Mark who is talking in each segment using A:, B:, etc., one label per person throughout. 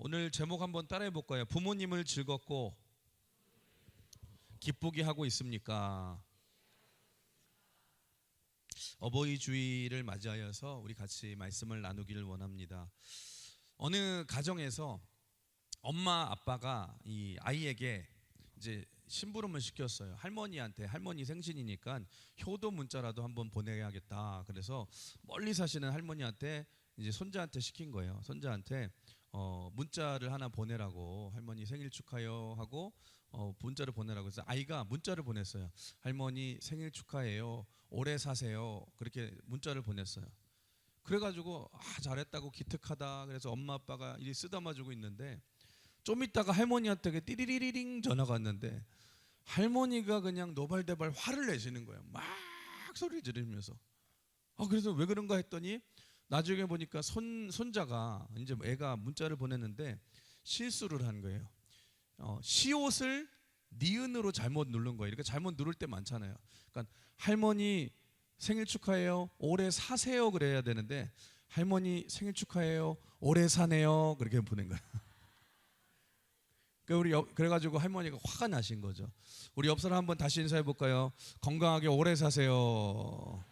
A: 오늘 제목 한번 따라해 볼까요? 부모님을 즐겁고 기쁘게 하고 있습니까? 어버이 주일을 맞이하여서 우리 같이 말씀을 나누기를 원합니다. 어느 가정에서 엄마 아빠가 이 아이에게 이제 심부름을 시켰어요. 할머니한테, 할머니 생신이니까 효도 문자라도 한번 보내야겠다. 그래서 멀리 사시는 할머니한테 이제 손자한테 시킨 거예요. 손자한테 문자를 하나 보내라고, 할머니 생일 축하해요 하고 문자를 보내라고 해서 아이가 문자를 보냈어요. 할머니 생일 축하해요, 오래 사세요, 그렇게 문자를 보냈어요. 그래가지고 잘했다고 기특하다. 그래서 엄마 아빠가 이리 쓰다마주고 있는데 좀 있다가 할머니한테 띠리리링 전화가 왔는데 할머니가 그냥 노발대발 화를 내시는 거예요. 막 소리 지르면서. 그래서 왜 그런가 했더니 나중에 보니까 손자가 이제 애가 문자를 보냈는데 실수를 한 거예요. 시옷을 니은으로 잘못 누른 거예요. 이렇게 잘못 누를 때 많잖아요. 그러니까 할머니 생일 축하해요, 오래 사세요 그래야 되는데 할머니 생일 축하해요, 오래 사네요 그렇게 보낸 거예요. 그래가지고 할머니가 화가 나신 거죠. 우리 옆 사람 한번 다시 인사해 볼까요? 건강하게 오래 사세요.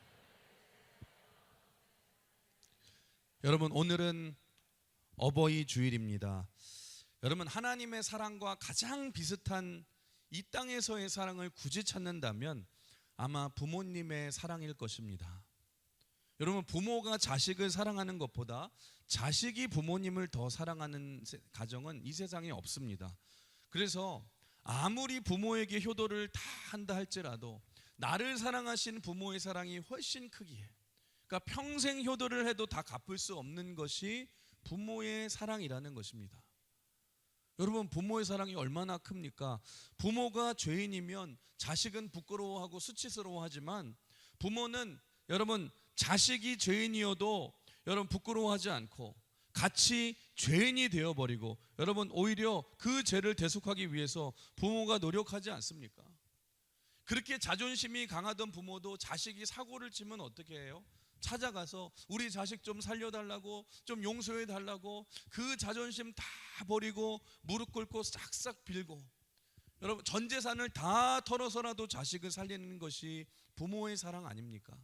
A: 여러분, 오늘은 어버이 주일입니다. 여러분, 하나님의 사랑과 가장 비슷한 이 땅에서의 사랑을 굳이 찾는다면 아마 부모님의 사랑일 것입니다. 여러분, 부모가 자식을 사랑하는 것보다 자식이 부모님을 더 사랑하는 가정은 이 세상에 없습니다. 그래서 아무리 부모에게 효도를 다 한다 할지라도 나를 사랑하신 부모의 사랑이 훨씬 크기에, 그러니까 평생 효도를 해도 다 갚을 수 없는 것이 부모의 사랑이라는 것입니다. 여러분, 부모의 사랑이 얼마나 큽니까? 부모가 죄인이면 자식은 부끄러워하고 수치스러워하지만 부모는 여러분 자식이 죄인이어도 여러분 부끄러워하지 않고 같이 죄인이 되어버리고 여러분 오히려 그 죄를 대속하기 위해서 부모가 노력하지 않습니까? 그렇게 자존심이 강하던 부모도 자식이 사고를 치면 어떻게 해요? 찾아가서 우리 자식 좀 살려달라고, 좀 용서해달라고, 그 자존심 다 버리고 무릎 꿇고 싹싹 빌고 여러분 전 재산을 다 털어서라도 자식을 살리는 것이 부모의 사랑 아닙니까?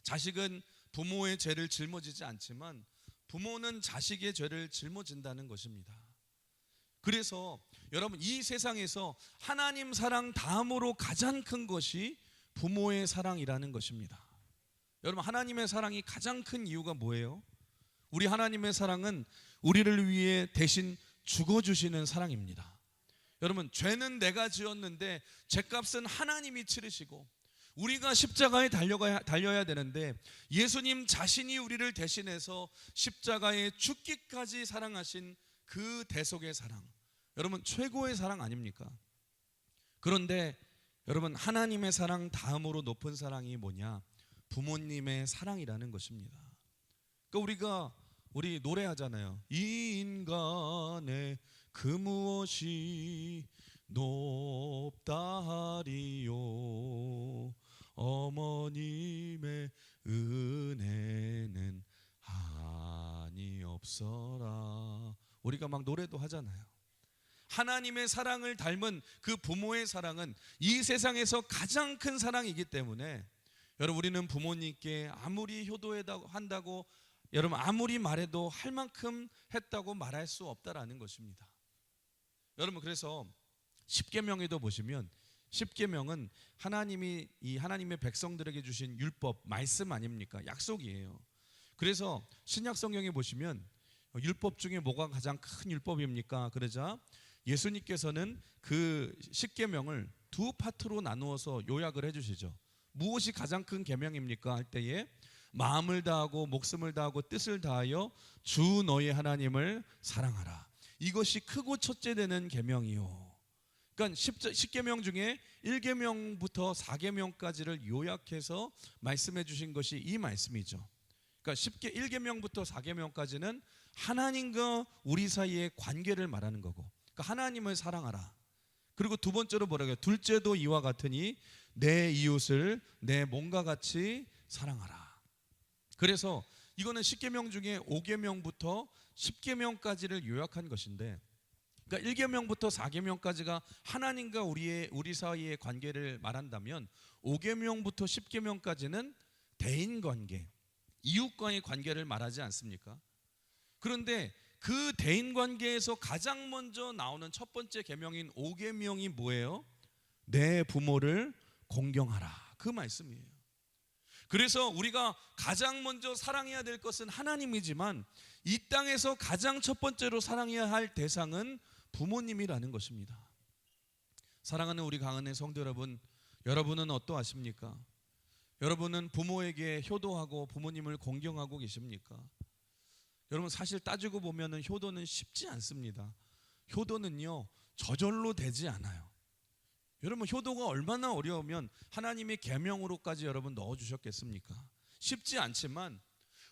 A: 자식은 부모의 죄를 짊어지지 않지만 부모는 자식의 죄를 짊어진다는 것입니다. 그래서 여러분 이 세상에서 하나님 사랑 다음으로 가장 큰 것이 부모의 사랑이라는 것입니다. 여러분, 하나님의 사랑이 가장 큰 이유가 뭐예요? 우리 하나님의 사랑은 우리를 위해 대신 죽어주시는 사랑입니다. 여러분, 죄는 내가 지었는데 죄값은 하나님이 치르시고 우리가 십자가에 달려야 되는데 예수님 자신이 우리를 대신해서 십자가에 죽기까지 사랑하신 그 대속의 사랑, 여러분 최고의 사랑 아닙니까? 그런데 여러분, 하나님의 사랑 다음으로 높은 사랑이 뭐냐? 부모님의 사랑이라는 것입니다. 그러니까 우리 노래하잖아요. 이 인간의 그 무엇이 높다 하리요, 어머님의 은혜는 한이 없어라. 우리가 막 노래도 하잖아요. 하나님의 사랑을 닮은 그 부모의 사랑은 이 세상에서 가장 큰 사랑이기 때문에 여러분, 우리는 부모님께 아무리 효도한다고 여러분 아무리 말해도 할 만큼 했다고 말할 수 없다라는 것입니다. 여러분, 그래서 십계명에도 보시면 십계명은 하나님이 이 하나님의 백성들에게 주신 율법, 말씀 아닙니까? 약속이에요. 그래서 신약 성경에 보시면 율법 중에 뭐가 가장 큰 율법입니까? 그러자 예수님께서는 그 십계명을 두 파트로 나누어서 요약을 해주시죠. 무엇이 가장 큰 계명입니까? 할 때에 마음을 다하고 목숨을 다하고 뜻을 다하여 주 너의 하나님을 사랑하라. 이것이 크고 첫째 되는 계명이요. 그러니까 10계명 중에 1계명부터 4계명까지를 요약해서 말씀해 주신 것이 이 말씀이죠. 그러니까 1계명부터 4계명까지는 하나님과 우리 사이의 관계를 말하는 거고, 그러니까 하나님을 사랑하라. 그리고 두 번째로 뭐라고요? 둘째도 이와 같으니 내 이웃을 내 몸과 같이 사랑하라. 그래서 이거는 10계명 중에 5계명부터 10계명까지를 요약한 것인데, 그러니까 1계명부터 4계명까지가 하나님과 우리 사이의 관계를 말한다면 5계명부터 10계명까지는 대인 관계, 이웃과의 관계를 말하지 않습니까? 그런데 그 대인 관계에서 가장 먼저 나오는 첫 번째 계명인 5계명이 뭐예요? 내 부모를 공경하라, 그 말씀이에요. 그래서 우리가 가장 먼저 사랑해야 될 것은 하나님이지만 이 땅에서 가장 첫 번째로 사랑해야 할 대상은 부모님이라는 것입니다. 사랑하는 우리 강은혜 성도 여러분, 여러분은 어떠하십니까? 여러분은 부모에게 효도하고 부모님을 공경하고 계십니까? 여러분, 사실 따지고 보면 효도는 쉽지 않습니다. 효도는요, 저절로 되지 않아요. 여러분, 효도가 얼마나 어려우면 하나님의 계명으로까지 여러분 넣어주셨겠습니까? 쉽지 않지만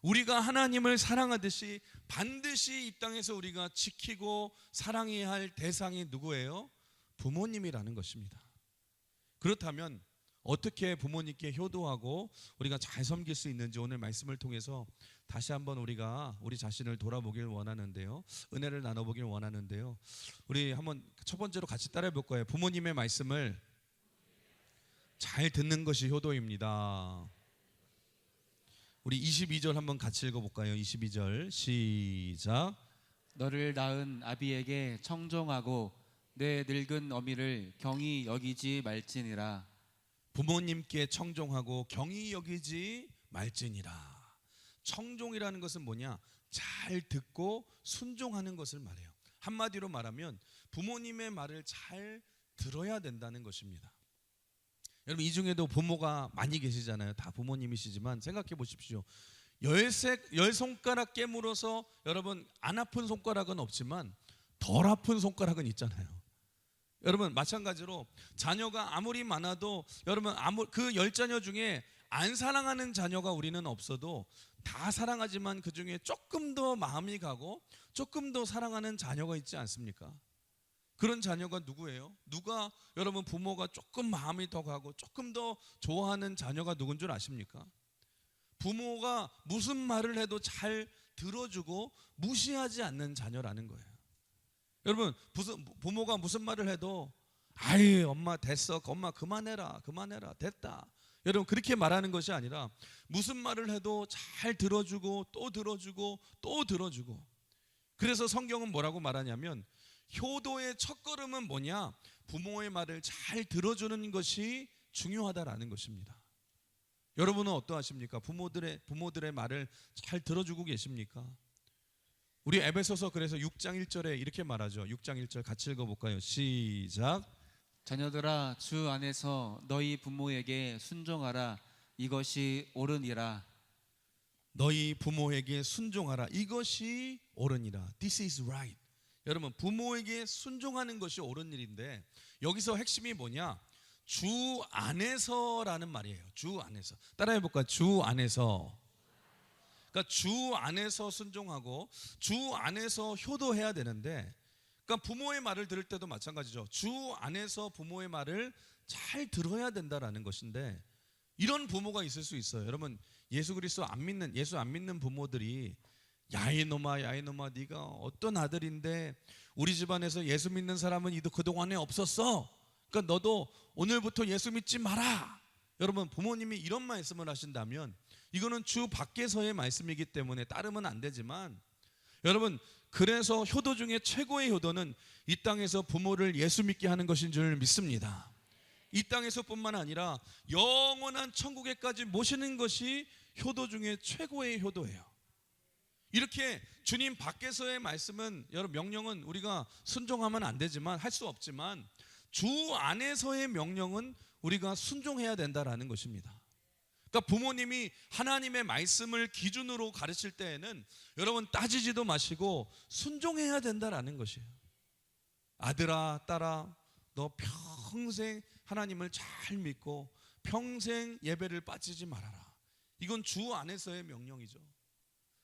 A: 우리가 하나님을 사랑하듯이 반드시 이 땅에서 우리가 지키고 사랑해야 할 대상이 누구예요? 부모님이라는 것입니다. 그렇다면 어떻게 부모님께 효도하고 우리가 잘 섬길 수 있는지 오늘 말씀을 통해서 다시 한번 우리가 우리 자신을 돌아보길 원하는데요, 은혜를 나눠보길 원하는데요, 우리 한번 첫 번째로 같이 따라해 볼 거예요. 부모님의 말씀을 잘 듣는 것이 효도입니다. 우리 22절 한번 같이 읽어볼까요? 22절 시작.
B: 너를 낳은 아비에게 청종하고 내 늙은 어미를 경히 여기지 말지니라.
A: 부모님께 청종하고 경히 여기지 말지니라. 청종이라는 것은 뭐냐? 잘 듣고 순종하는 것을 말해요. 한마디로 말하면 부모님의 말을 잘 들어야 된다는 것입니다. 여러분, 이 중에도 부모가 많이 계시잖아요. 다 부모님이시지만 생각해 보십시오. 열 손가락 깨물어서 여러분 안 아픈 손가락은 없지만 덜 아픈 손가락은 있잖아요. 여러분, 마찬가지로 자녀가 아무리 많아도 여러분 그 10자녀 중에 안 사랑하는 자녀가 우리는 없어도 다 사랑하지만 그 중에 조금 더 마음이 가고 조금 더 사랑하는 자녀가 있지 않습니까? 그런 자녀가 누구예요? 누가 여러분 부모가 조금 마음이 더 가고 조금 더 좋아하는 자녀가 누군 줄 아십니까? 부모가 무슨 말을 해도 잘 들어주고 무시하지 않는 자녀라는 거예요. 여러분, 부모가 무슨 말을 해도 아이 엄마 됐어, 엄마 그만해라 됐다, 여러분 그렇게 말하는 것이 아니라 무슨 말을 해도 잘 들어주고 또 들어주고 또 들어주고. 그래서 성경은 뭐라고 말하냐면 효도의 첫걸음은 뭐냐? 부모의 말을 잘 들어주는 것이 중요하다라는 것입니다. 여러분은 어떠하십니까? 부모들의 말을 잘 들어주고 계십니까? 우리 에베소서 그래서 6장 1절에 이렇게 말하죠. 6장 1절 같이 읽어볼까요? 시작.
B: 자녀들아, 주 안에서 너희 부모에게 순종하라. 이것이 옳으니라.
A: 너희 부모에게 순종하라. 이것이 옳으니라. This is right. 여러분, 부모에게 순종하는 것이 옳은 일인데 여기서 핵심이 뭐냐? 주 안에서라는 말이에요. 주 안에서. 따라해 볼까요? 주 안에서. 그러니까 주 안에서 순종하고 주 안에서 효도해야 되는데, 그러니까 부모의 말을 들을 때도 마찬가지죠. 주 안에서 부모의 말을 잘 들어야 된다라는 것인데 이런 부모가 있을 수 있어요. 여러분, 예수 안 믿는 부모들이 야 이놈아 네가 어떤 아들인데 우리 집안에서 예수 믿는 사람은 그동안에 없었어. 그러니까 너도 오늘부터 예수 믿지 마라. 여러분, 부모님이 이런 말씀을 하신다면 이거는 주 밖에서의 말씀이기 때문에 따르면 안 되지만, 여러분, 그래서 효도 중에 최고의 효도는 이 땅에서 부모를 예수 믿게 하는 것인 줄 믿습니다. 이 땅에서뿐만 아니라 영원한 천국에까지 모시는 것이 효도 중에 최고의 효도예요. 이렇게 주님 밖에서의 말씀은, 여러분, 명령은 우리가 순종하면 안 되지만, 할 수 없지만 주 안에서의 명령은 우리가 순종해야 된다라는 것입니다. 그러니까 부모님이 하나님의 말씀을 기준으로 가르칠 때에는 여러분 따지지도 마시고 순종해야 된다라는 것이에요. 아들아, 딸아, 너 평생 하나님을 잘 믿고 평생 예배를 빠지지 말아라. 이건 주 안에서의 명령이죠.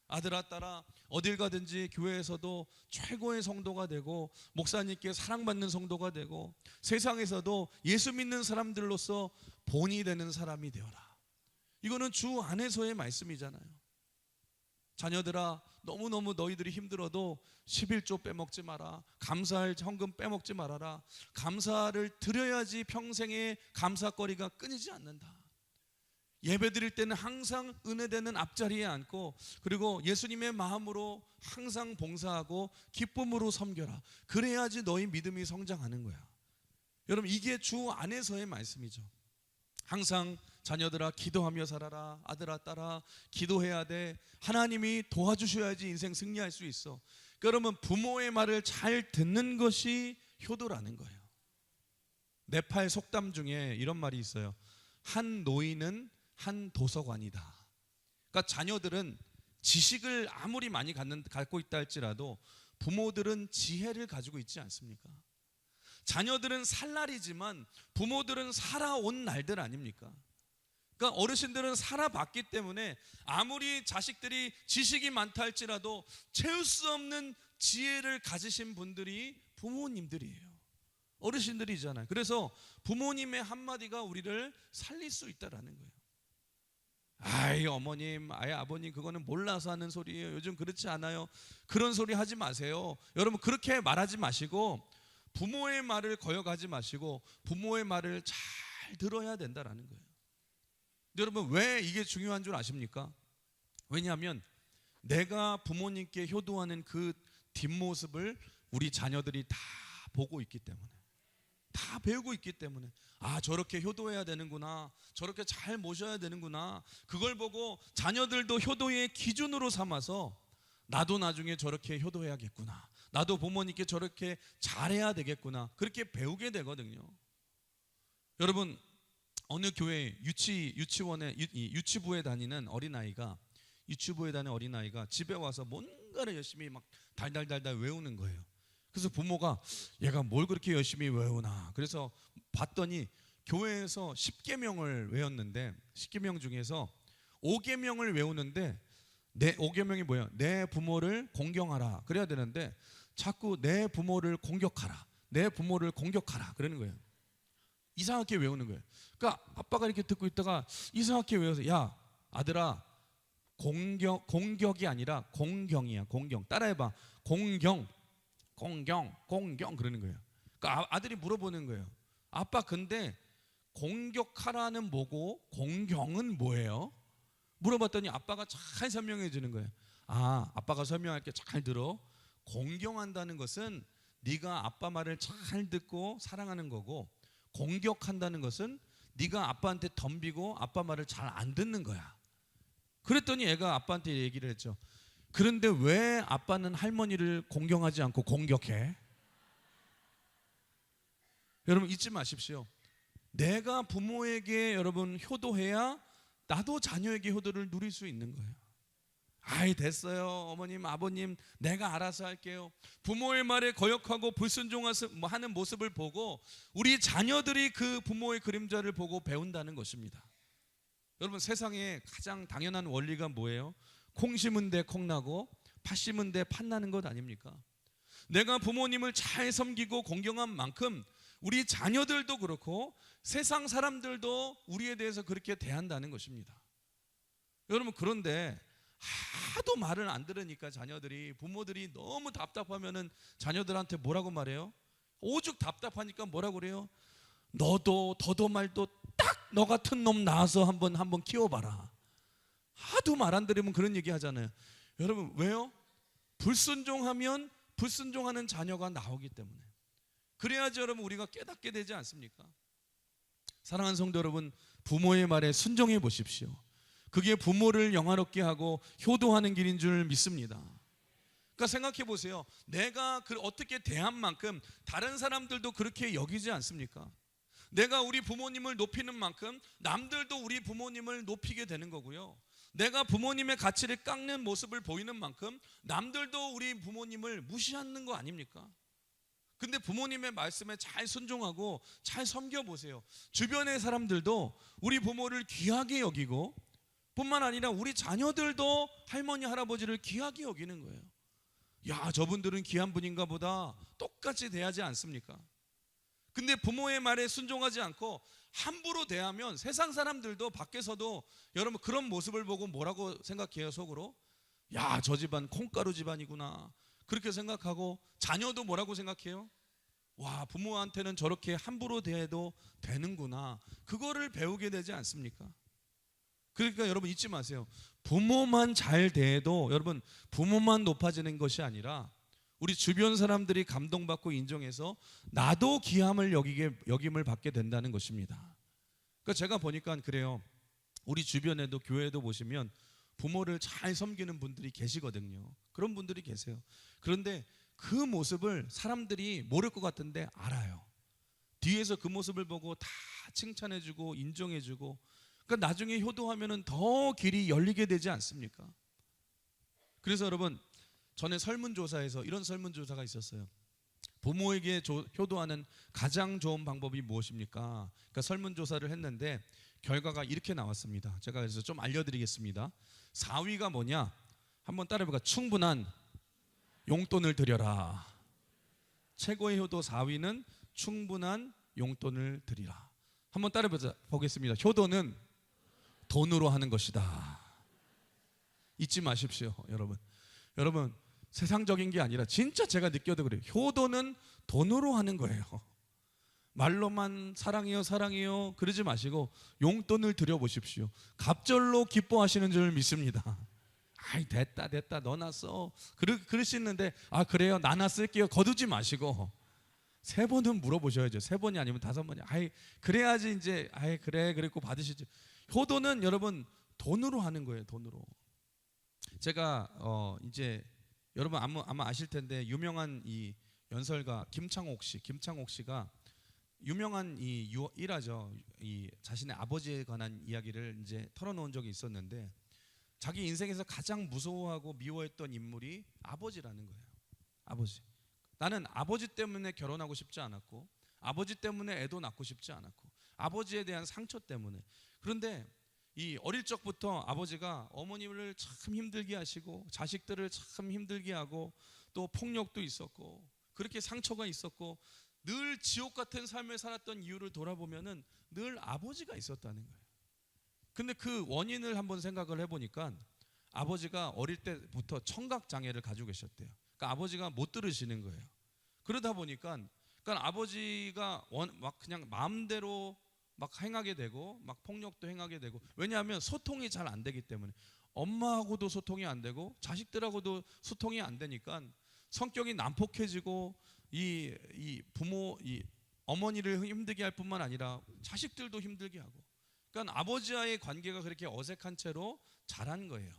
A: 아들아, 딸아, 어딜 가든지 교회에서도 최고의 성도가 되고 목사님께 사랑받는 성도가 되고 세상에서도 예수 믿는 사람들로서 본이 되는 사람이 되어라. 이거는 주 안에서의 말씀이잖아요. 자녀들아, 너무너무 너희들이 힘들어도 11조 빼먹지 마라. 감사할 헌금 빼먹지 말아라. 감사를 드려야지 평생의 감사거리가 끊이지 않는다. 예배 드릴 때는 항상 은혜되는 앞자리에 앉고, 그리고 예수님의 마음으로 항상 봉사하고 기쁨으로 섬겨라. 그래야지 너희 믿음이 성장하는 거야. 여러분, 이게 주 안에서의 말씀이죠. 항상 자녀들아 기도하며 살아라. 아들아 딸아 기도해야 돼. 하나님이 도와주셔야지 인생 승리할 수 있어. 여러분, 부모의 말을 잘 듣는 것이 효도라는 거예요. 네팔 속담 중에 이런 말이 있어요. 한 노인은 한 도서관이다. 그러니까 자녀들은 지식을 아무리 많이 갖고 있다 할지라도 부모들은 지혜를 가지고 있지 않습니까? 자녀들은 살 날이지만 부모들은 살아온 날들 아닙니까? 그러니까 어르신들은 살아봤기 때문에 아무리 자식들이 지식이 많다 할지라도 채울 수 없는 지혜를 가지신 분들이 부모님들이에요. 어르신들이잖아요. 그래서 부모님의 한마디가 우리를 살릴 수 있다라는 거예요. 아이 어머님, 아이 아버님, 그거는 몰라서 하는 소리예요. 요즘 그렇지 않아요. 그런 소리 하지 마세요. 여러분, 그렇게 말하지 마시고 부모의 말을 거역하지 마시고 부모의 말을 잘 들어야 된다라는 거예요. 여러분, 왜 이게 중요한 줄 아십니까? 왜냐하면 내가 부모님께 효도하는 그 뒷모습을 우리 자녀들이 다 보고 있기 때문에, 다 배우고 있기 때문에, 아 저렇게 효도해야 되는구나, 저렇게 잘 모셔야 되는구나, 그걸 보고 자녀들도 효도의 기준으로 삼아서 나도 나중에 저렇게 효도해야겠구나, 나도 부모님께 저렇게 잘해야 되겠구나, 그렇게 배우게 되거든요. 여러분, 어느 교회 유치부에 다니는 어린아이가 집에 와서 뭔가를 열심히 막 달달달달 외우는 거예요. 그래서 부모가 얘가 뭘 그렇게 열심히 외우나, 그래서 봤더니 교회에서 10계명을 외웠는데 10계명 중에서 5계명을 외우는데 5계명이 뭐예요? 내 부모를 공경하라 그래야 되는데 자꾸 내 부모를 공격하라, 내 부모를 공격하라 그러는 거예요. 이상하게 외우는 거예요. 그러니까 아빠가 이렇게 듣고 있다가 이상하게 외워서, 야 아들아, 공격이 아니라 공경이야. 공경. 따라해봐. 공경 그러는 거예요. 그러니까 아들이 물어보는 거예요. 아빠, 근데 공격하라는 뭐고 공경은 뭐예요? 물어봤더니 아빠가 잘 설명해 주는 거예요. 아, 아빠가 설명할게, 잘 들어. 공경한다는 것은 네가 아빠 말을 잘 듣고 사랑하는 거고, 공격한다는 것은 네가 아빠한테 덤비고 아빠 말을 잘 안 듣는 거야. 그랬더니 애가 아빠한테 얘기를 했죠. 그런데 왜 아빠는 할머니를 공경하지 않고 공격해? 여러분, 잊지 마십시오. 내가 부모에게 여러분 효도해야 나도 자녀에게 효도를 누릴 수 있는 거예요. 아이 됐어요 어머님 아버님, 내가 알아서 할게요. 부모의 말에 거역하고 불순종하는 모습을 보고 우리 자녀들이 그 부모의 그림자를 보고 배운다는 것입니다. 여러분, 세상에 가장 당연한 원리가 뭐예요? 콩 심은 데 콩 나고 팥 심은 데 팥 나는 것 아닙니까? 내가 부모님을 잘 섬기고 공경한 만큼 우리 자녀들도 그렇고 세상 사람들도 우리에 대해서 그렇게 대한다는 것입니다. 여러분, 그런데 하도 말을 안 들으니까 부모들이 너무 답답하면은 자녀들한테 뭐라고 말해요? 오죽 답답하니까 뭐라고 그래요? 너도 더도 말도 딱 너 같은 놈 낳아서 한번 키워봐라. 하도 말 안 들으면 그런 얘기 하잖아요. 여러분, 왜요? 불순종하면 불순종하는 자녀가 나오기 때문에. 그래야지 여러분 우리가 깨닫게 되지 않습니까? 사랑하는 성도 여러분, 부모의 말에 순종해 보십시오. 그게 부모를 영화롭게 하고 효도하는 길인 줄 믿습니다. 그러니까 생각해 보세요. 내가 어떻게 대한 만큼 다른 사람들도 그렇게 여기지 않습니까? 내가 우리 부모님을 높이는 만큼 남들도 우리 부모님을 높이게 되는 거고요. 내가 부모님의 가치를 깎는 모습을 보이는 만큼 남들도 우리 부모님을 무시하는 거 아닙니까? 근데 부모님의 말씀에 잘 순종하고 잘 섬겨보세요. 주변의 사람들도 우리 부모를 귀하게 여기고, 뿐만 아니라 우리 자녀들도 할머니 할아버지를 귀하게 여기는 거예요. 야, 저분들은 귀한 분인가 보다, 똑같이 대하지 않습니까? 근데 부모의 말에 순종하지 않고 함부로 대하면 세상 사람들도 밖에서도 여러분 그런 모습을 보고 뭐라고 생각해요? 속으로 야, 저 집안 콩가루 집안이구나. 그렇게 생각하고 자녀도 뭐라고 생각해요? 와, 부모한테는 저렇게 함부로 대해도 되는구나. 그거를 배우게 되지 않습니까? 그러니까 여러분 잊지 마세요. 부모만 잘 대해도 여러분 부모만 높아지는 것이 아니라 우리 주변 사람들이 감동받고 인정해서 나도 귀함을 여김을 받게 된다는 것입니다. 그러니까 제가 보니까 그래요. 우리 주변에도 교회도 보시면 부모를 잘 섬기는 분들이 계시거든요. 그런 분들이 계세요. 그런데 그 모습을 사람들이 모를 것 같은데 알아요. 뒤에서 그 모습을 보고 다 칭찬해주고 인정해주고, 그러니까 나중에 효도하면은 더 길이 열리게 되지 않습니까? 그래서 여러분, 전에 설문조사에서 이런 설문조사가 있었어요. 부모에게 효도하는 가장 좋은 방법이 무엇입니까? 그러니까 설문조사를 했는데 결과가 이렇게 나왔습니다. 제가 그래서 좀 알려드리겠습니다. 4위가 뭐냐? 한번 따라해볼까? 충분한 용돈을 드려라. 최고의 효도 4위는 충분한 용돈을 드리라. 한번 따라해보겠습니다. 효도는 돈으로 하는 것이다. 잊지 마십시오, 여러분. 여러분, 세상적인 게 아니라 진짜 제가 느껴도 그래요. 효도는 돈으로 하는 거예요. 말로만 사랑해요 사랑해요 그러지 마시고 용돈을 드려보십시오. 갑절로 기뻐하시는 줄 믿습니다. 아이, 됐다 너나 써. 그러시는데 아, 그래요, 나나 쓸게요 거두지 마시고 3번은 물어보셔야죠. 3번이 아니면 5번이. 아이, 그래야지 이제 아이, 그래 그랬고 받으시죠. 효도는 여러분 돈으로 하는 거예요. 돈으로. 제가 이제 여러분 아마 아실 텐데 유명한 이 연설가 김창옥 씨가 유명한 이 일화죠. 이 자신의 아버지에 관한 이야기를 이제 털어놓은 적이 있었는데 자기 인생에서 가장 무서워하고 미워했던 인물이 아버지라는 거예요. 아버지. 나는 아버지 때문에 결혼하고 싶지 않았고 아버지 때문에 애도 낳고 싶지 않았고 아버지에 대한 상처 때문에. 그런데 이 어릴 적부터 아버지가 어머님을 참 힘들게 하시고 자식들을 참 힘들게 하고 또 폭력도 있었고 그렇게 상처가 있었고 늘 지옥 같은 삶을 살았던 이유를 돌아보면은 늘 아버지가 있었다는 거예요. 근데 그 원인을 한번 생각을 해보니까 아버지가 어릴 때부터 청각 장애를 가지고 계셨대요. 그러니까 아버지가 못 들으시는 거예요. 그러다 보니까 그러니까 아버지가 막 그냥 마음대로 막 행하게 되고 막 폭력도 행하게 되고, 왜냐하면 소통이 잘 안 되기 때문에. 엄마하고도 소통이 안 되고 자식들하고도 소통이 안 되니까 성격이 난폭해지고 이 부모 이 어머니를 힘들게 할 뿐만 아니라 자식들도 힘들게 하고, 그러니까 아버지와의 관계가 그렇게 어색한 채로 자란 거예요.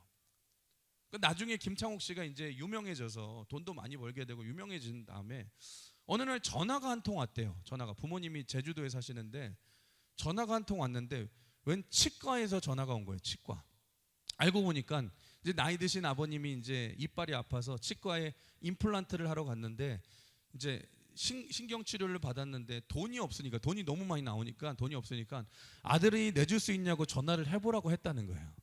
A: 그러니까 나중에 김창옥 씨가 이제 유명해져서 돈도 많이 벌게 되고 유명해진 다음에 어느 날 전화가 한 통 왔대요. 전화가, 부모님이 제주도에 사시는데 전화가 한 통 왔는데 웬 치과에서 전화가 온 거예요. 치과. 알고 보니까 이제 나이 드신 아버님이 이제 이빨이 아파서 치과에 임플란트를 하러 갔는데 이제 신경 치료를 받았는데 돈이 없으니까, 돈이 너무 많이 나오니까 돈이 없으니까 아들이 내줄 수 있냐고 전화를 해보라고 했다는 거예요.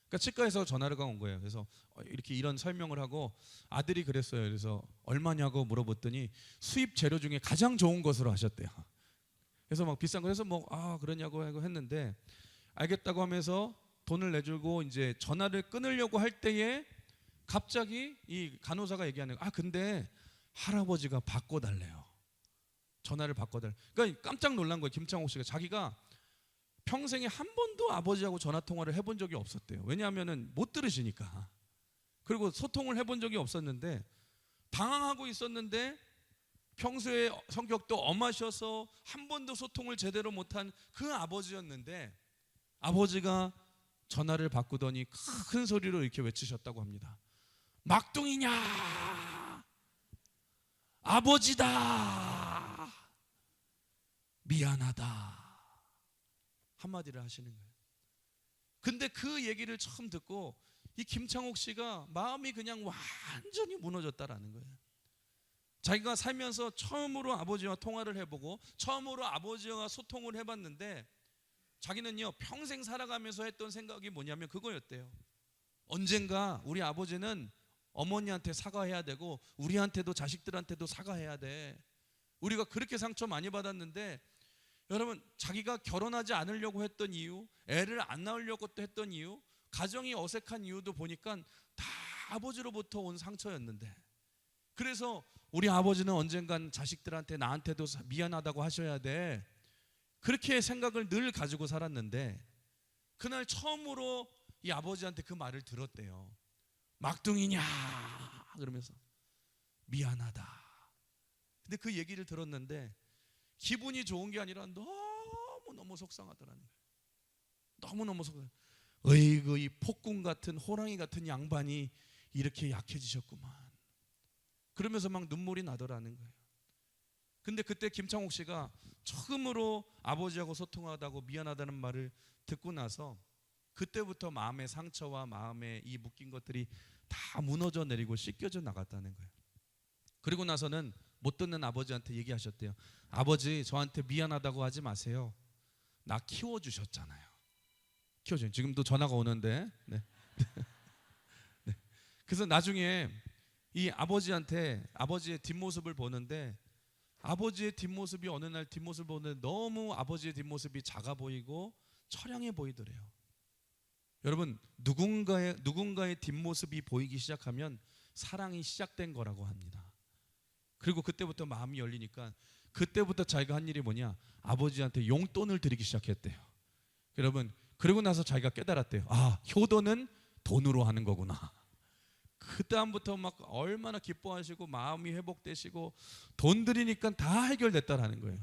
A: 그러니까 치과에서 전화가 온 거예요. 그래서 이렇게 이런 설명을 하고 아들이 그랬어요. 그래서 얼마냐고 물어봤더니 수입 재료 중에 가장 좋은 것으로 하셨대요. 그래서 막 비싼 거 해서 뭐 그러냐고 하고 했는데 알겠다고 하면서 돈을 내주고 이제 전화를 끊으려고 할 때에 갑자기 이 간호사가 얘기하는 거예요. 근데 할아버지가 바꿔달래요. 전화를 바꿔달래. 그러니까 깜짝 놀란 거예요. 김창옥 씨가 자기가 평생에 한 번도 아버지하고 전화 통화를 해본 적이 없었대요. 왜냐하면은 못 들으시니까. 그리고 소통을 해본 적이 없었는데 방황하고 있었는데 평소에 성격도 엄하셔서 한 번도 소통을 제대로 못한 그 아버지였는데 아버지가 전화를 바꾸더니 큰 소리로 이렇게 외치셨다고 합니다. 막둥이냐? 아버지다. 미안하다. 한마디를 하시는 거예요. 근데 그 얘기를 처음 듣고 이 김창옥 씨가 마음이 그냥 완전히 무너졌다라는 거예요. 자기가 살면서 처음으로 아버지와 통화를 해보고 처음으로 아버지와 소통을 해봤는데 자기는요 평생 살아가면서 했던 생각이 뭐냐면 그거였대요. 언젠가 우리 아버지는 어머니한테 사과해야 되고 우리한테도 자식들한테도 사과해야 돼. 우리가 그렇게 상처 많이 받았는데 여러분, 자기가 결혼하지 않으려고 했던 이유, 애를 안 낳으려고 했던 이유, 가정이 어색한 이유도 보니까 다 아버지로부터 온 상처였는데, 그래서 우리 아버지는 언젠간 자식들한테 나한테도 미안하다고 하셔야 돼, 그렇게 생각을 늘 가지고 살았는데 그날 처음으로 이 아버지한테 그 말을 들었대요. 막둥이냐 그러면서 미안하다. 근데 그 얘기를 들었는데 기분이 좋은 게 아니라 너무너무 속상하더라는 거예요. 너무너무 속상해. 어이구, 이 폭군 같은 호랑이 같은 양반이 이렇게 약해지셨구만. 그러면서 막 눈물이 나더라는 거예요. 근데 그때 김창옥 씨가 처음으로 아버지하고 소통하다고 미안하다는 말을 듣고 나서 그때부터 마음의 상처와 마음의 이 묶인 것들이 다 무너져 내리고 씻겨져 나갔다는 거예요. 그리고 나서는 못 듣는 아버지한테 얘기하셨대요. 아버지, 저한테 미안하다고 하지 마세요. 나 키워주셨잖아요. 키워주셨. 지금도 전화가 오는데. 네. 네. 그래서 나중에 이 아버지한테 아버지의 뒷모습을 보는데, 아버지의 뒷모습이 어느 날 뒷모습을 보는데 너무 아버지의 뒷모습이 작아 보이고 처량해 보이더래요. 여러분, 누군가의 뒷모습이 보이기 시작하면 사랑이 시작된 거라고 합니다. 그리고 그때부터 마음이 열리니까 그때부터 자기가 한 일이 뭐냐, 아버지한테 용돈을 드리기 시작했대요. 여러분, 그러고 나서 자기가 깨달았대요. 아, 효도는 돈으로 하는 거구나. 그 다음부터 막 얼마나 기뻐하시고 마음이 회복되시고 돈 드리니까 다 해결됐다라는 거예요.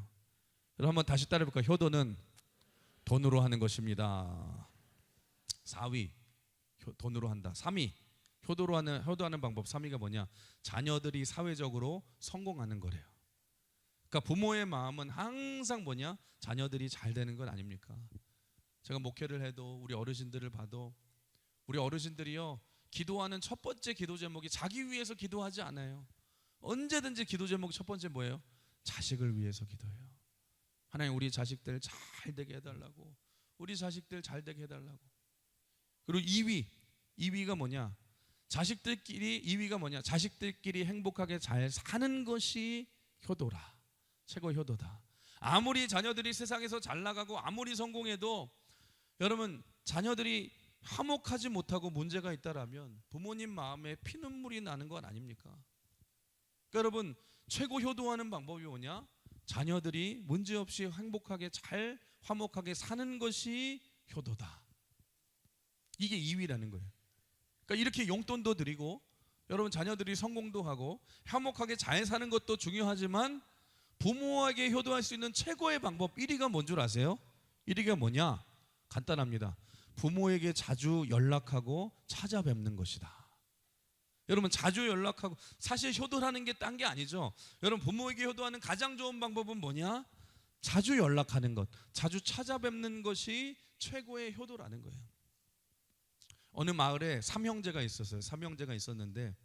A: 여러분, 한번 다시 따라해볼까요? 효도는 돈으로 하는 것입니다. 4위, 돈으로 한다. 3위, 효도하는 방법. 3위가 뭐냐? 자녀들이 사회적으로 성공하는 거래요. 그러니까 부모의 마음은 항상 뭐냐? 자녀들이 잘 되는 건 아닙니까? 제가 목회를 해도 우리 어르신들을 봐도 우리 어르신들이요, 기도하는 첫 번째 기도 제목이 자기 위해서 기도하지 않아요. 언제든지 기도 제목 첫 번째 뭐예요? 자식을 위해서 기도해요. 하나님, 우리 자식들 잘 되게 해달라고, 우리 자식들 잘 되게 해달라고. 그리고 2위가 뭐냐? 자식들끼리 행복하게 잘 사는 것이 효도라. 최고 효도다. 아무리 자녀들이 세상에서 잘 나가고 아무리 성공해도 여러분, 자녀들이 화목하지 못하고 문제가 있다라면 부모님 마음에 피눈물이 나는 건 아닙니까? 그러니까 여러분, 최고 효도하는 방법이 뭐냐? 자녀들이 문제없이 행복하게 잘 화목하게 사는 것이 효도다. 이게 2위라는 거예요. 그러니까 이렇게 용돈도 드리고 여러분, 자녀들이 성공도 하고 화목하게 잘 사는 것도 중요하지만 부모에게 효도할 수 있는 최고의 방법 1위가 뭔 줄 아세요? 1위가 뭐냐? 간단합니다. 부모에게 자주 연락하고 찾아뵙는 것이다. 여러분, 자주 연락하고, 사실 효도라는 게 딴 게 아니죠. 여러분, 부모에게 효도하는 가장 좋은 방법은 뭐냐? 자주 연락하는 것, 자주 찾아뵙는 것이 최고의 효도라는 거예요. 어느 마을에 3형제가 있었어요. 3형제가 있었는데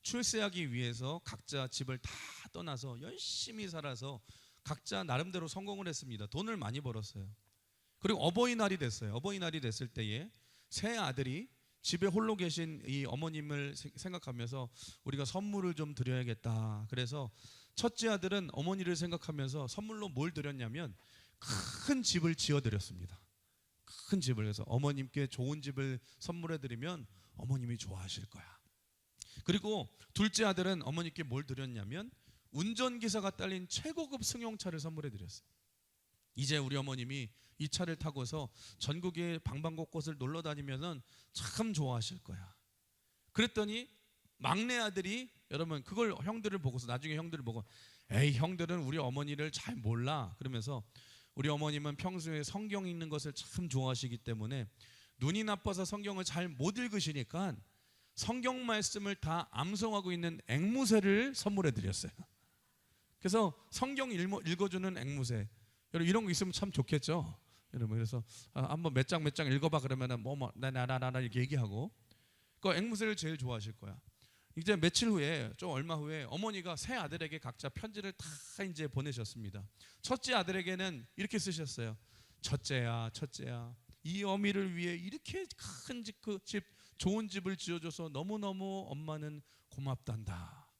A: 출세하기 위해서 각자 집을 다 떠나서 열심히 살아서 각자 나름대로 성공을 했습니다. 돈을 많이 벌었어요. 그리고 어버이날이 됐어요. 어버이날이 됐을 때에 세 아들이 집에 홀로 계신 이 어머님을 생각하면서 우리가 선물을 좀 드려야겠다. 그래서 첫째 아들은 어머니를 생각하면서 선물로 뭘 드렸냐면 큰 집을 지어드렸습니다. 큰 집을. 해서 어머님께 좋은 집을 선물해 드리면 어머님이 좋아하실 거야. 그리고 둘째 아들은 어머니께 뭘 드렸냐면 운전기사가 딸린 최고급 승용차를 선물해 드렸어요. 이제 우리 어머님이 이 차를 타고서 전국의 방방곳곳을 놀러 다니면은 참 좋아하실 거야. 그랬더니 막내 아들이, 여러분, 그걸 형들을 보고서, 나중에 형들을 보고, 에이, 형들은 우리 어머니를 잘 몰라. 그러면서 우리 어머님은 평소에 성경 읽는 것을 참 좋아하시기 때문에 눈이 나빠서 성경을 잘 못 읽으시니까 성경 말씀을 다 암송하고 있는 앵무새를 선물해 드렸어요. 그래서 성경 읽어주는 앵무새, 여러분, 이런 거 있으면 참 좋겠죠. 여러분, 그래서 한번 몇 장 읽어봐 그러면은 나나나나 이렇게 얘기하고, 그 앵무새를 제일 좋아하실 거야. 이제 며칠 후에, 좀 얼마 후에 어머니가 세 아들에게 각자 편지를 다 이제 보내셨습니다. 첫째 아들에게는 이렇게 쓰셨어요. 첫째야, 이 어미를 위해 이렇게 큰 집, 좋은 집을 지어줘서 너무너무 엄마는 고맙단다.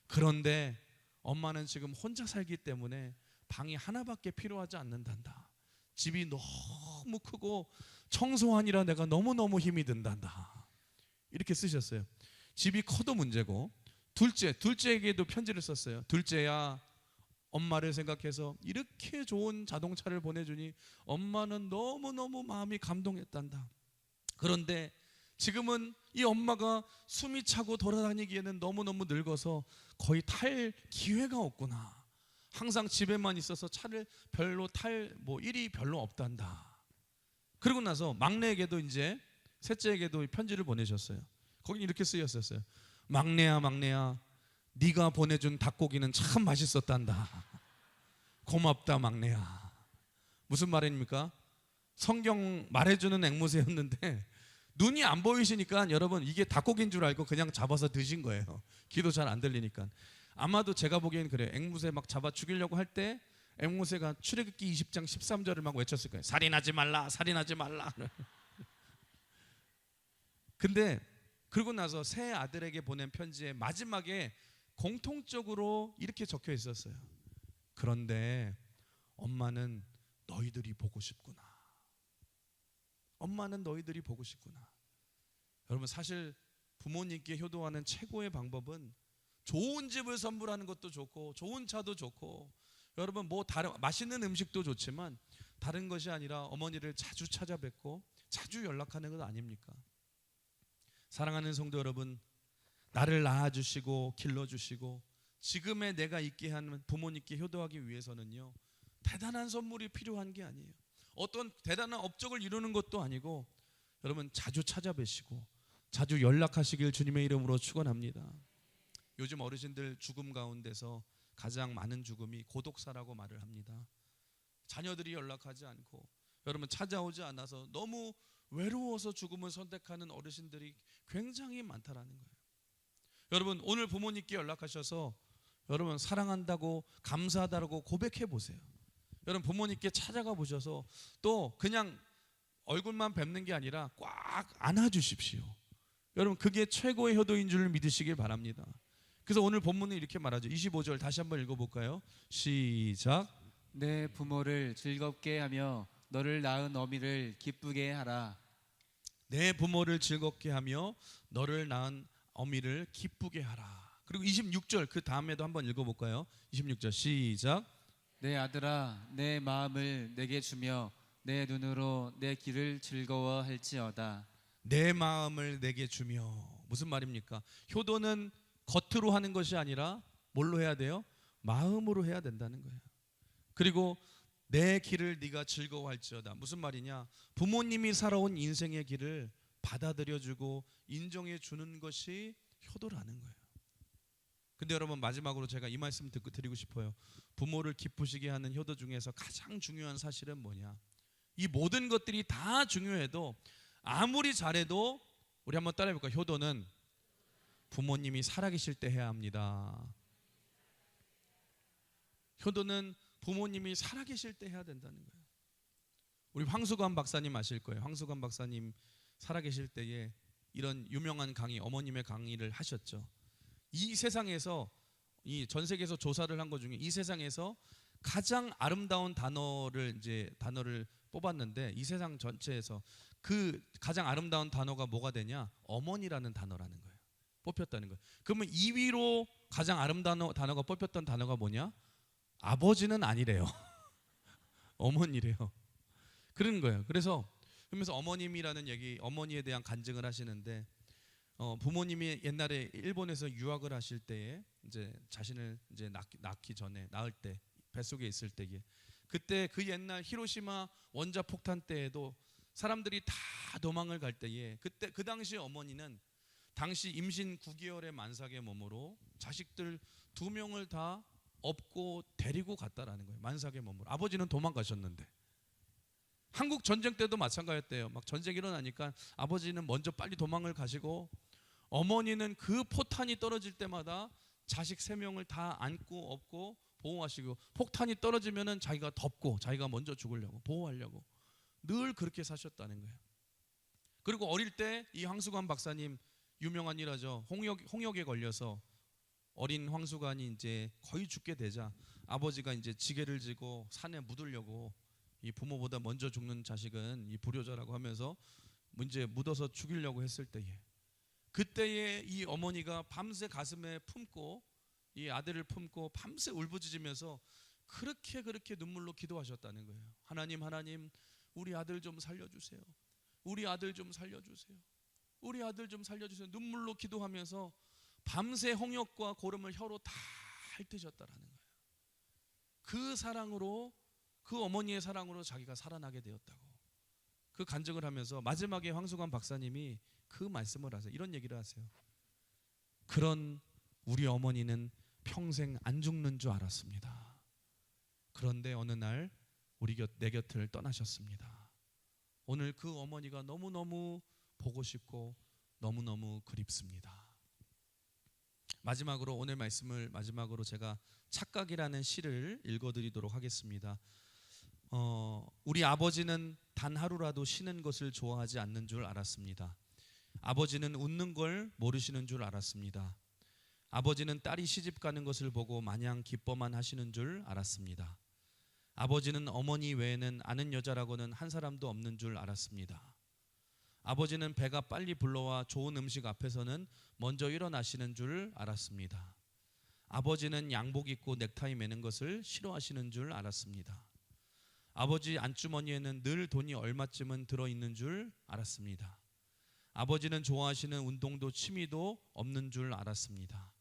A: 그런데 엄마는 지금 혼자 살기 때문에 방이 하나밖에 필요하지 않는단다. 집이 너무 크고 청소하니라 내가 너무너무 힘이 든단다. 이렇게 쓰셨어요. 집이 커도 문제고, 둘째에게도 편지를 썼어요. 둘째야, 엄마를 생각해서 이렇게 좋은 자동차를 보내주니 엄마는 너무너무 마음이 감동했단다. 그런데 지금은 이 엄마가 숨이 차고 돌아다니기에는 너무너무 늙어서 거의 탈 기회가 없구나. 항상 집에만 있어서 차를 별로 일이 별로 없단다. 그러고 나서 막내에게도 이제 셋째에게도 편지를 보내셨어요. 거기 이렇게 쓰였었어요. 막내야, 막내야, 네가 보내준 닭고기는 참 맛있었단다. 고맙다, 막내야. 무슨 말입니까? 성경 말해주는 앵무새였는데 눈이 안 보이시니까 여러분 이게 닭고기인 줄 알고 그냥 잡아서 드신 거예요. 귀도 잘 안 들리니까. 아마도 제가 보기에는 그래요. 앵무새 막 잡아 죽이려고 할 때 앵무새가 출애굽기 20장 13절을 막 외쳤을 거예요. 살인하지 말라, 살인하지 말라. 근데 그러고 나서 새 아들에게 보낸 편지의 마지막에 공통적으로 이렇게 적혀 있었어요. 그런데 엄마는 너희들이 보고 싶구나. 엄마는 너희들이 보고 싶구나. 여러분, 사실 부모님께 효도하는 최고의 방법은 좋은 집을 선물하는 것도 좋고 좋은 차도 좋고, 여러분 뭐 다른 맛있는 음식도 좋지만 다른 것이 아니라 어머니를 자주 찾아뵙고 자주 연락하는 것 아닙니까? 사랑하는 성도 여러분, 나를 낳아주시고 길러주시고 지금의 내가 있게 하는 부모님께 효도하기 위해서는요, 대단한 선물이 필요한 게 아니에요. 어떤 대단한 업적을 이루는 것도 아니고, 여러분 자주 찾아뵈시고 자주 연락하시길 주님의 이름으로 축원합니다. 요즘 어르신들 죽음 가운데서 가장 많은 죽음이 고독사라고 말을 합니다. 자녀들이 연락하지 않고 여러분 찾아오지 않아서 너무 외로워서 죽음을 선택하는 어르신들이 굉장히 많다라는 거예요. 여러분 오늘 부모님께 연락하셔서 여러분 사랑한다고 감사하다고 고백해 보세요. 여러분 부모님께 찾아가 보셔서 또 그냥 얼굴만 뵙는 게 아니라 꽉 안아주십시오. 여러분 그게 최고의 효도인 줄 믿으시길 바랍니다. 그래서 오늘 본문은 이렇게 말하죠. 25절 다시 한번 읽어볼까요? 시작.
B: 내 부모를 즐겁게 하며 너를 낳은 어미를 기쁘게 하라.
A: 내 부모를 즐겁게 하며 너를 낳은 어미를 기쁘게 하라. 그리고 26절 그 다음에도 한번 읽어볼까요? 26절 시작.
B: 내 아들아, 내 마음을 내게 주며 내 눈으로 내 길을 즐거워할지어다.
A: 내 마음을 내게 주며. 무슨 말입니까? 효도는 겉으로 하는 것이 아니라 뭘로 해야 돼요? 마음으로 해야 된다는 거예요. 그리고 내 길을 네가 즐거워할지어다. 무슨 말이냐? 부모님이 살아온 인생의 길을 받아들여주고 인정해 주는 것이 효도라는 거예요. 근데 여러분 마지막으로 제가 이 말씀 드리고 싶어요. 부모를 기쁘시게 하는 효도 중에서 가장 중요한 사실은 뭐냐? 이 모든 것들이 다 중요해도 아무리 잘해도 우리 한번 따라해 볼까요? 효도는 부모님이 살아계실 때 해야 합니다. 효도는 부모님이 살아계실 때 해야 된다는 거예요. 우리 황수관 박사님 아실 거예요. 황수관 박사님 살아계실 때에 이런 유명한 강의, 어머님의 강의를 하셨죠. 이 세상에서 이 전 세계에서 조사를 한 것 중에 이 세상에서 가장 아름다운 단어를 뽑았는데 이 세상 전체에서 그 가장 아름다운 단어가 뭐가 되냐? 어머니라는 단어라는 거예요. 뽑혔다는 거예요. 그러면 2위로 가장 아름다운 단어가 뽑혔던 단어가 뭐냐? 아버지는 아니래요. 어머니래요. 그런 거예요. 그래서 어머님이라는 얘기, 어머니에 대한 간증을 하시는데 부모님이 옛날에 일본에서 유학을 하실 때에 이제 자신을 이제 낳기 전에 낳을 때 뱃속에 있을 때에 그때 그 옛날 히로시마 원자 폭탄 때에도 사람들이 다 도망을 갈 때에 그때 그 당시 어머니는 당시 임신 9개월의 만삭의 몸으로 자식들 2명을 다 업고 데리고 갔다라는 거예요. 만삭의 몸으로. 아버지는 도망가셨는데. 한국 전쟁 때도 마찬가지였대요. 막 전쟁이 일어나니까 아버지는 먼저 빨리 도망을 가시고 어머니는 그 포탄이 떨어질 때마다 자식 3명을 다 안고 업고 보호하시고 폭탄이 떨어지면은 자기가 덮고 자기가 먼저 죽으려고 보호하려고 늘 그렇게 사셨다는 거예요. 그리고 어릴 때 이 황수관 박사님 유명한 일하죠. 홍역에 걸려서 어린 황수관이 이제 거의 죽게 되자 아버지가 이제 지게를 지고 산에 묻으려고 이 부모보다 먼저 죽는 자식은 이 불효자라고 하면서 이제 묻어서 죽이려고 했을 때에 그때에 이 어머니가 밤새 가슴에 품고 이 아들을 품고 밤새 울부짖으면서 그렇게 눈물로 기도하셨다는 거예요. 하나님, 우리 아들 좀 살려주세요. 우리 아들 좀 살려주세요. 우리 아들 좀 살려주세요. 눈물로 기도하면서 밤새 홍역과 고름을 혀로 다 핥으셨다라는 거예요. 그 사랑으로, 그 어머니의 사랑으로 자기가 살아나게 되었다고 그 간증을 하면서 마지막에 황수관 박사님이 그 말씀을 하세요. 이런 얘기를 하세요. 그런 우리 어머니는 평생 안 죽는 줄 알았습니다. 그런데 어느 날 내 곁을 떠나셨습니다. 오늘 그 어머니가 너무너무 보고 싶고 너무너무 그립습니다. 마지막으로 오늘 말씀을 마지막으로 제가 착각이라는 시를 읽어드리도록 하겠습니다. 우리 아버지는 단 하루라도 쉬는 것을 좋아하지 않는 줄 알았습니다. 아버지는 웃는 걸 모르시는 줄 알았습니다. 아버지는 딸이 시집 가는 것을 보고 마냥 기뻐만 하시는 줄 알았습니다. 아버지는 어머니 외에는 아는 여자라고는 한 사람도 없는 줄 알았습니다. 아버지는 배가 빨리 불러와 좋은 음식 앞에서는 먼저 일어나시는 줄 알았습니다. 아버지는 양복 입고 넥타이 매는 것을 싫어하시는 줄 알았습니다. 아버지 안주머니에는 늘 돈이 얼마쯤은 들어있는 줄 알았습니다. 아버지는 좋아하시는 운동도 취미도 없는 줄 알았습니다.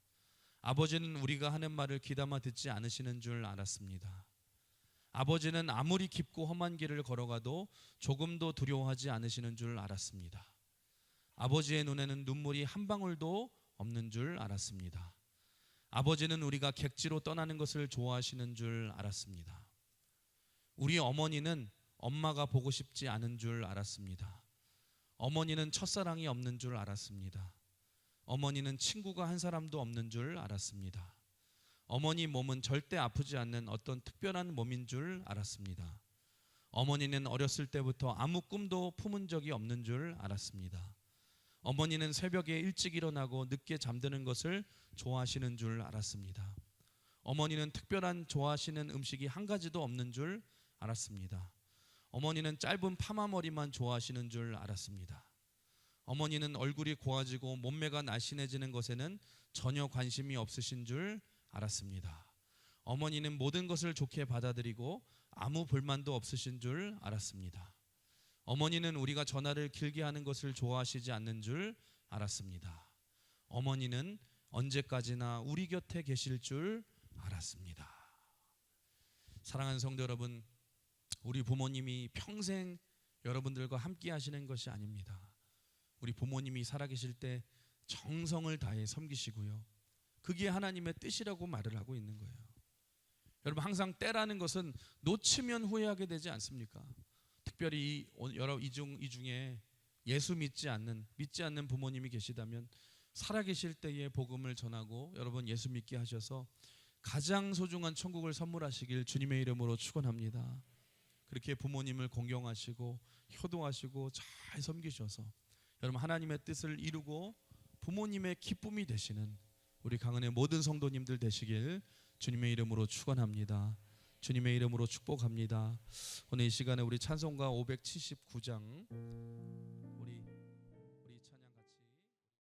A: 아버지는 우리가 하는 말을 귀담아 듣지 않으시는 줄 알았습니다. 아버지는 아무리 깊고 험한 길을 걸어가도 조금도 두려워하지 않으시는 줄 알았습니다. 아버지의 눈에는 눈물이 한 방울도 없는 줄 알았습니다. 아버지는 우리가 객지로 떠나는 것을 좋아하시는 줄 알았습니다. 우리 어머니는 엄마가 보고 싶지 않은 줄 알았습니다. 어머니는 첫사랑이 없는 줄 알았습니다. 어머니는 친구가 한 사람도 없는 줄 알았습니다. 어머니 몸은 절대 아프지 않는 어떤 특별한 몸인 줄 알았습니다. 어머니는 어렸을 때부터 아무 꿈도 품은 적이 없는 줄 알았습니다. 어머니는 새벽에 일찍 일어나고 늦게 잠드는 것을 좋아하시는 줄 알았습니다. 어머니는 특별한 좋아하시는 음식이 한 가지도 없는 줄 알았습니다. 어머니는 짧은 파마머리만 좋아하시는 줄 알았습니다. 어머니는 얼굴이 고와지고 몸매가 날씬해지는 것에는 전혀 관심이 없으신 줄 알았습니다. 어머니는 모든 것을 좋게 받아들이고 아무 불만도 없으신 줄 알았습니다. 어머니는 우리가 전화를 길게 하는 것을 좋아하시지 않는 줄 알았습니다. 어머니는 언제까지나 우리 곁에 계실 줄 알았습니다. 사랑하는 성도 여러분, 우리 부모님이 평생 여러분들과 함께 하시는 것이 아닙니다. 우리 부모님이 살아계실 때 정성을 다해 섬기시고요, 그게 하나님의 뜻이라고 말을 하고 있는 거예요. 여러분, 항상 때라는 것은 놓치면 후회하게 되지 않습니까? 특별히 이 중에 예수 믿지 않는 부모님이 계시다면 살아계실 때에 복음을 전하고 여러분 예수 믿게 하셔서 가장 소중한 천국을 선물하시길 주님의 이름으로 축원합니다. 그렇게 부모님을 공경하시고 효도하시고 잘 섬기셔서 여러분 하나님의 뜻을 이루고 부모님의 기쁨이 되시는 우리 강은의 모든 성도님들 되시길 주님의 이름으로 축원합니다. 주님의 이름으로 축복합니다. 오늘 이 시간에 우리 찬송가 579장